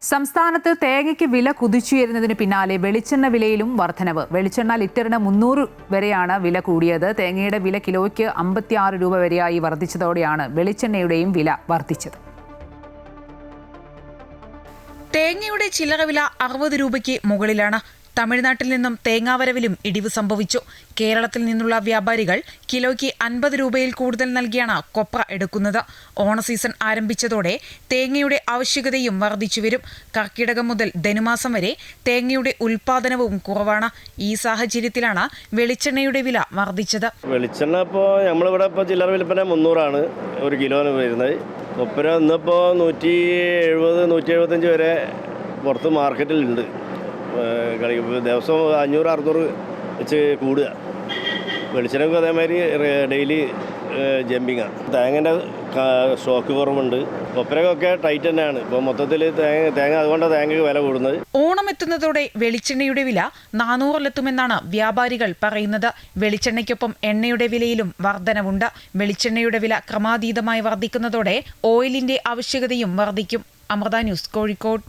സംസ്ഥാനത്ത് തേങ്ങയ്ക്ക് വില കുതിച്ചുയരുന്നതിന് പിന്നാലെ വെളിച്ചെണ്ണ വിലയിലും വർധനവ്. വെളിച്ചെണ്ണ ലിറ്ററിന് 300 വരെയാണ് വില കൂടിയത്. തേങ്ങയുടെ വില കിലോയ്ക്ക് 56 രൂപ വരെയായി വർദ്ധിച്ചതോടെയാണ് വെളിച്ചെണ്ണയുടെയും വില വർദ്ധിച്ചത്. തേങ്ങയുടെ ചില്ലറ വില 60 രൂപയ്ക്ക് മുകളിലാണ്. തമിഴ്നാട്ടിൽ നിന്നും തേങ്ങാവരവിലും ഇടിവ് സംഭവിച്ചു. കേരളത്തിൽ നിന്നുള്ള വ്യാപാരികൾ കിലോയ്ക്ക് 50 രൂപയിൽ കൂടുതൽ നൽകിയാണ് കൊപ്ര എടുക്കുന്നത്. ഓണ സീസൺ ആരംഭിച്ചതോടെ തേങ്ങയുടെ ആവശ്യകതയും വർദ്ധിച്ചുവരും. കർക്കിടകം മുതൽ ധനുമാസം വരെ തേങ്ങയുടെ ഉൽപാദനവും കുറവാണ്. ഈ സാഹചര്യത്തിലാണ് വെളിച്ചെണ്ണയുടെ വില വർദ്ധിച്ചത്. വെളിച്ചെണ്ണ ഇപ്പോൾ നമ്മളിവിടെ ഇപ്പോൾ ചില്ലറ വിൽപ്പന 300 ഒരു കിലോന് വരുന്നത്. കൊപ്ര ഇന്നിപ്പോൾ 170-175 വരെ പുറത്ത് മാർക്കറ്റിലുണ്ട്. ദിവസം 500-600 വെച്ച് കൂടുക. വെളിച്ചെണ്ണയ്ക്ക് അതേമാതിരി ഡെയിലി ജമ്പിങ്ങാണ്. തേങ്ങൻ്റെ സ്റ്റോക്ക് കുറവുണ്ട്. കൊപ്രയൊക്കെ ടൈറ്റ് തന്നെയാണ്. ഇപ്പോൾ മൊത്തത്തിൽ തേങ്ങ അതുകൊണ്ടാണ് തേങ്ങയ്ക്ക് വില കൂടുന്നത്. ഓണം എത്തുന്നതോടെ വെളിച്ചെണ്ണയുടെ വില 400-ലെത്തുമെന്നാണ് വ്യാപാരികൾ പറയുന്നത്. വെളിച്ചെണ്ണയ്ക്കൊപ്പം എണ്ണയുടെ വിലയിലും വർധനവുണ്ട്. വെളിച്ചെണ്ണയുടെ വില ക്രമാതീതമായി വർദ്ധിക്കുന്നതോടെ ഓയിലിന്റെ ആവശ്യകതയും വർദ്ധിക്കും. അമൃത ന്യൂസ്, കോഴിക്കോട്.